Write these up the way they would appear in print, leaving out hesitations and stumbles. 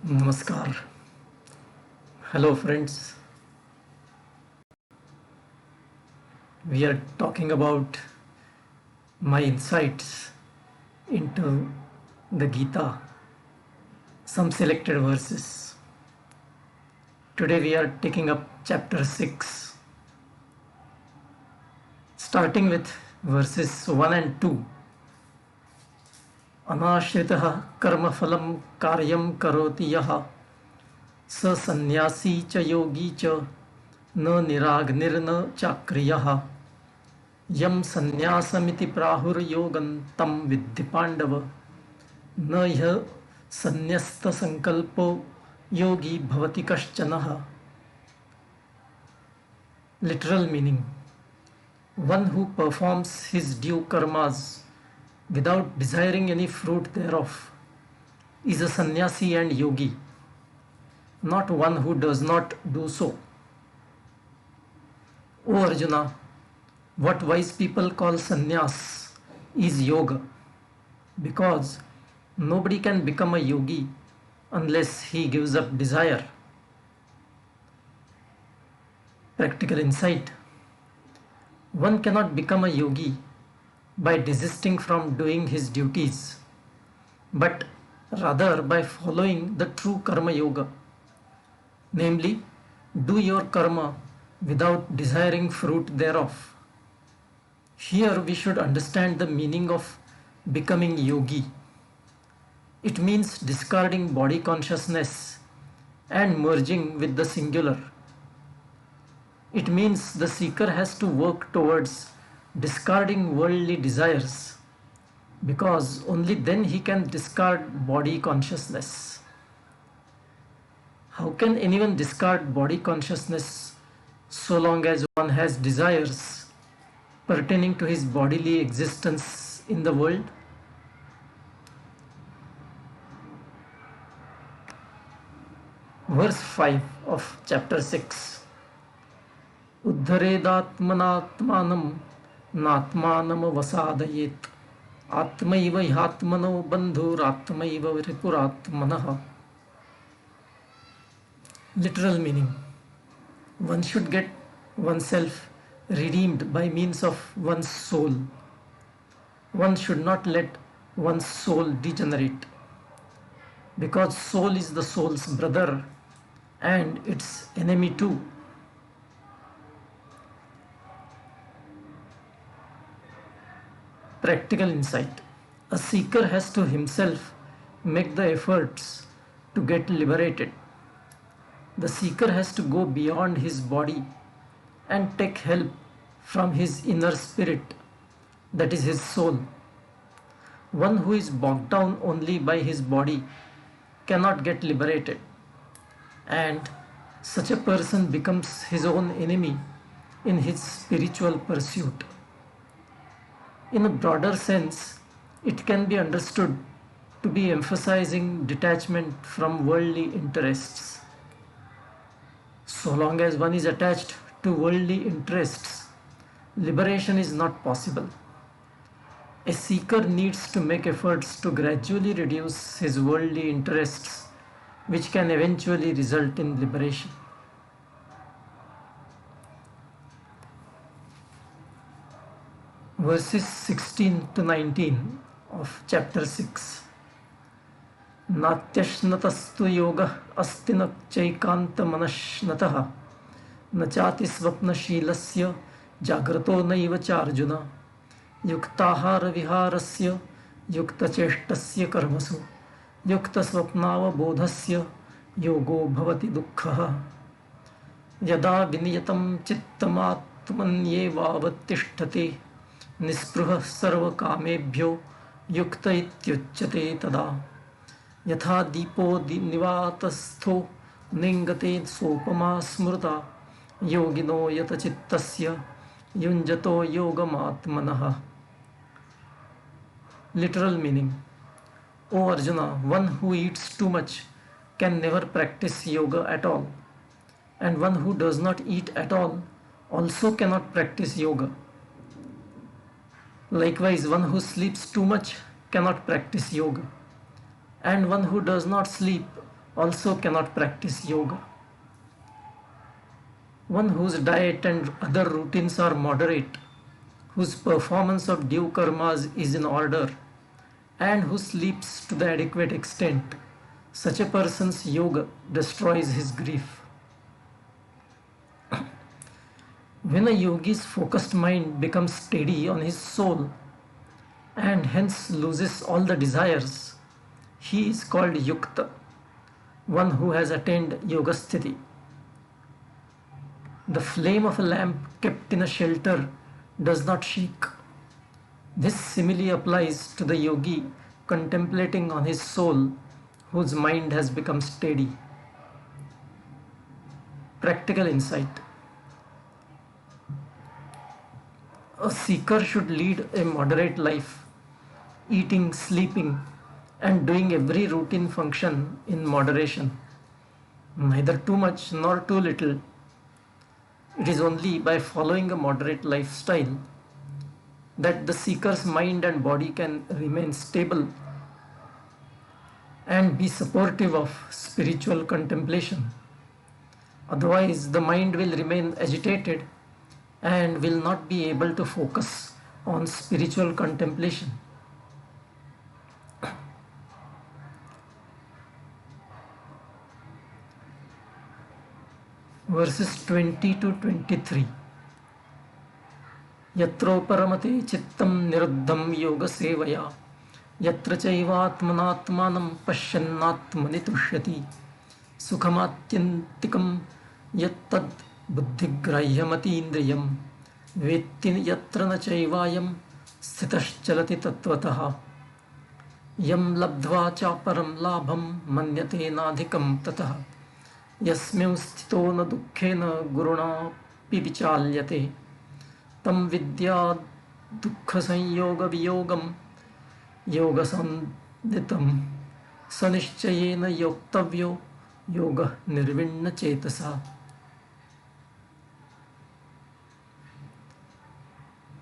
Namaskar. Hello, friends. We are talking about my insights into the Geeta, some selected verses. Today we are taking up chapter 6, starting with verses 1 and 2. अनाश्रितः कर्मफलं कार्यं करोति यः स सन्न्यासी च योगी च न निराग्निर्न चाक्रियः यम सन्न्यासमिति प्राहुर्योगं तं विद्धि पांडव न यः सन्न्यस्तसंकल्पो योगी भवति कश्चनः. Literal meaning: one who performs his due karmas without desiring any fruit thereof is a sannyasi and yogi, not one who does not do so. O Arjuna, what wise people call sannyas is yoga, because nobody can become a yogi unless he gives up desire. Practical insight: one cannot become a yogi by desisting from doing his duties, but rather by following the true karma yoga, namely, do your karma without desiring fruit thereof. Here we should understand the meaning of becoming yogi. It means discarding body consciousness and merging with the singular. It means the seeker has to work towards discarding worldly desires, because only then he can discard body consciousness. How can anyone discard body consciousness so long as one has desires pertaining to his bodily existence in the world? Verse 5 of chapter 6. Uddharedatmanatmanam नात्मानम वसादयेत आत्मैव ह्यात्मनो बंधुरात्मैव रिपुरात्मनः. Literal meaning: one should get oneself redeemed by means of one's soul. One should not let one's soul degenerate, because soul is the soul's brother and its enemy too. Practical insight: a seeker has to himself make the efforts to get liberated. The seeker has to go beyond his body and take help from his inner spirit, that is his soul. One who is bogged down only by his body cannot get liberated, and such a person becomes his own enemy in his spiritual pursuit. In a broader sense, it can be understood to be emphasizing detachment from worldly interests. So long as one is attached to worldly interests, liberation is not possible. A seeker needs to make efforts to gradually reduce his worldly interests, which can eventually result in liberation. Verses 16 to 19 of chapter 6. नात्यश्नतस्तु योगः अस्ति न चैकान्तमनश्नतः न चाति स्वप्नशीलस्य जाग्रतो नैव चार्जुन युक्ताहारविहारस्य युक्तचेष्टस्य कर्मसु युक्तस्वप्नावबोधस्य योगो भवति दुःखः. यदा विनियतं चित्तमात्मन्येवावतिष्ठते निःस्पृहः सर्वकामेभ्यो युक्त इत्युच्यते तदा. यथा दीपो निवातस्थो निंगते सोपमा स्मृता योगिनो यतचित्तस्य युञ्जतो योगमात्मनः. Literal meaning: O Arjuna, one who eats too much can never practice yoga at all, and one who does not eat at all also cannot practice yoga. Likewise, one who sleeps too much cannot practice yoga, and one who does not sleep also cannot practice yoga. One whose diet and other routines are moderate, whose performance of due karmas is in order, and who sleeps to the adequate extent, such a person's yoga destroys his grief. When a yogi's focused mind becomes steady on his soul and hence loses all the desires, he is called yukta, one who has attained yoga sthiti. The flame of a lamp kept in a shelter does not shake. This simile applies to the yogi contemplating on his soul, whose mind has become steady. Practical insight. A seeker should lead a moderate life, eating, sleeping, and doing every routine function in moderation, neither too much nor too little. It is only by following a moderate lifestyle that the seeker's mind and body can remain stable and be supportive of spiritual contemplation. Otherwise, the mind will remain agitated and will not be able to focus on spiritual contemplation. Verses 20 to 23. यत्रोपरमते चित्तं निरुद्धं योगसेवया यत्र चैवात्मनात्मानं पश्यन्नात्मनि तुष्यति सुखमात्यन्तिकं यत्तद् बुद्धिग्राह्यमतीन्द्रियं वेत्ति यत्र न चैवायं स्थितश्चलति तत्त्वतः यं लब्ध्वा चापरं लाभं मन्यते नाधिकं ततः यस्मिं स्थितो न दुःखेन गुरुणापि विचाल्यते तम विद्या दुःख संयोग वियोगम योग संदितम सनिश्चयेन योक्तव्यो योग निर्विण्ण चेतसा.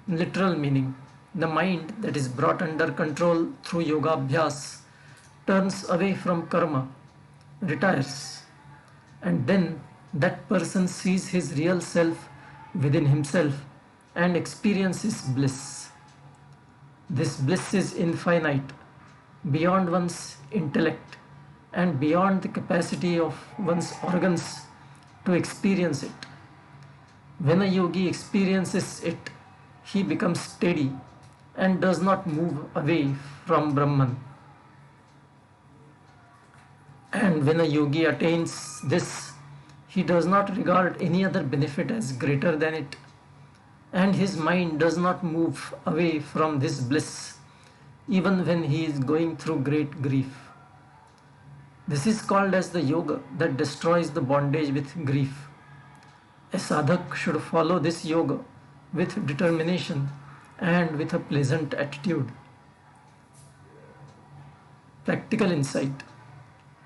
Literal meaning: the mind that is brought under control through yoga abhyas turns away from karma, retires, and then that person sees his real self within himself and experiences bliss. This bliss is infinite, beyond one's intellect and beyond the capacity of one's organs to experience it. When a yogi experiences it, he becomes steady and does not move away from Brahman. And when a yogi attains this, he does not regard any other benefit as greater than it, and his mind does not move away from this bliss even when he is going through great grief. This is called as the yoga that destroys the bondage with grief. A sadhak should follow this yoga with determination and with a pleasant attitude. Practical insight.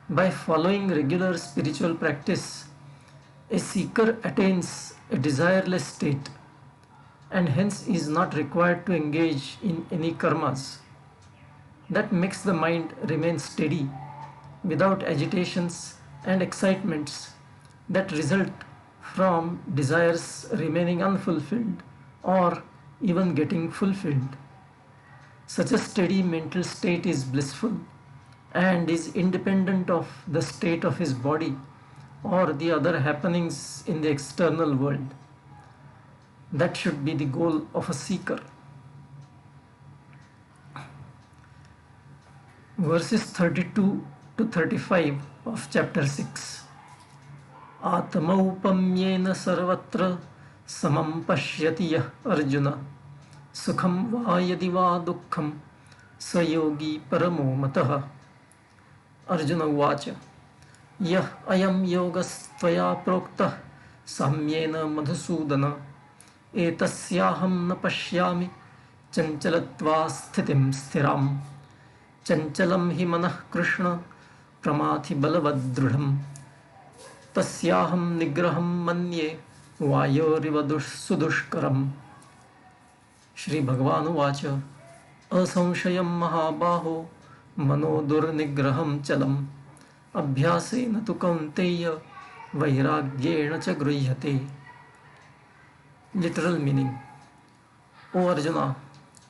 By following regular spiritual practice, a seeker attains a desireless state and hence is not required to engage in any karmas. That makes the mind remain steady without agitations and excitements that result from desires remaining unfulfilled or even getting fulfilled. Such a steady mental state is blissful and is independent of the state of his body or the other happenings in the external world. That should be the goal of a seeker. Verses 32 to 35 of chapter 6. Atmaupamyena sarvatra samam pashyati yah Arjuna sukham va yadi va dukkham sayogi paramo matah. Arjuna uvacha yah ayam yogastvaya proktah samyena madhusudana एतस्याहं न पश्यामि चंचलत्वा स्थितिं स्थिरां चंचलं हि मनः कृष्ण प्रमाथि बलवदृढं तस्याहं निग्रहं मन्ये वायोरिव सुदुष्करम्. श्री भगवान् उवाच असंशयं महाबाहो मनो दुर्निग्रहं चलम् abhyasena tu kaunteya vairagyena cha gryhyate. Literal meaning: O Arjuna,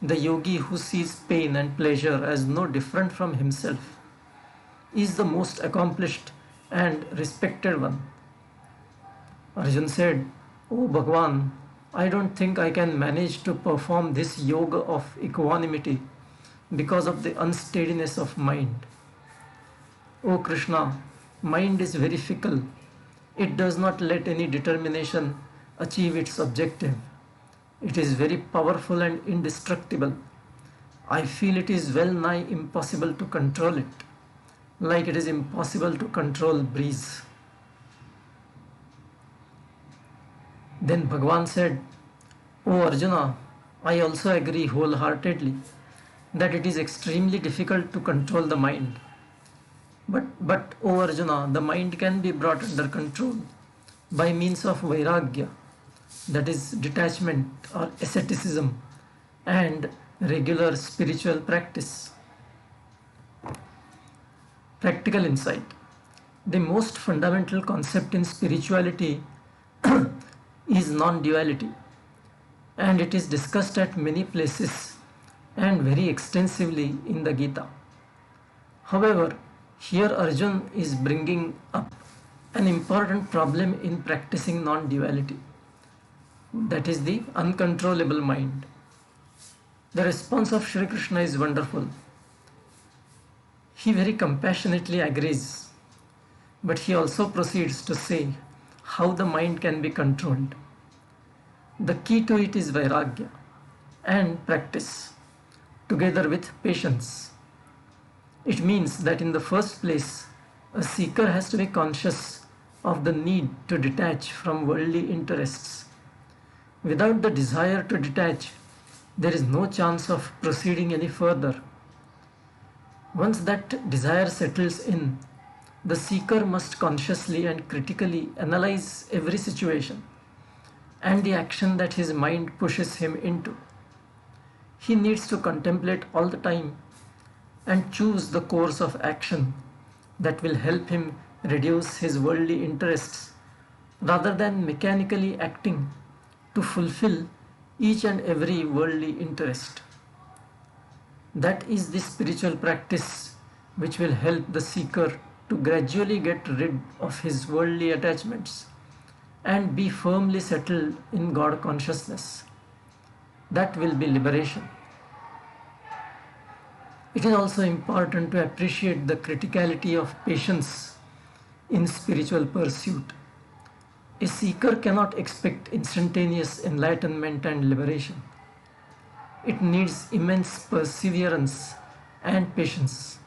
the yogi who sees pain and pleasure as no different from himself is the most accomplished and respected one. Arjun said, O Bhagwan, I don't think I can manage to perform this yoga of equanimity because of the unsteadiness of mind. O Krishna, mind is very fickle. It does not let any determination achieve its objective. It is very powerful and indestructible. I feel it is well nigh impossible to control it, like it is impossible to control breeze. Then Bhagwan said, O Arjuna, I also agree wholeheartedly that it is extremely difficult to control the mind. But O Arjuna, the mind can be brought under control by means of vairagya, that is detachment or asceticism, and regular spiritual practice. Practical insight: the most fundamental concept in spirituality is non-duality, and it is discussed at many places and very extensively in the Geeta. However, here Arjun is bringing up an important problem in practicing non-duality, that is the uncontrollable mind. The response of Shri Krishna is wonderful. He very compassionately agrees, but he also proceeds to say how the mind can be controlled. The key to it is vairagya and practice, together with patience. It means that in the first place, a seeker has to be conscious of the need to detach from worldly interests. Without the desire to detach, there is no chance of proceeding any further. Once that desire settles in, the seeker must consciously and critically analyze every situation and the action that his mind pushes him into. He needs to contemplate all the time and choose the course of action that will help him reduce his worldly interests rather than mechanically acting to fulfill each and every worldly interest. That is the spiritual practice which will help the seeker to gradually get rid of his worldly attachments and be firmly settled in God consciousness. That will be liberation. It is also important to appreciate the criticality of patience in spiritual pursuit. A seeker cannot expect instantaneous enlightenment and liberation. It needs immense perseverance and patience.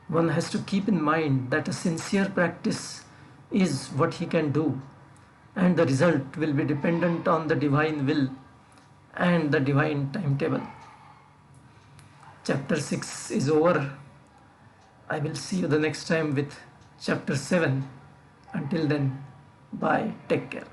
One has to keep in mind that a sincere practice is what he can do, and the result will be dependent on the divine will and the divine timetable. Chapter 6 is over. I will see you the next time with chapter 7. Until then, bye, take care.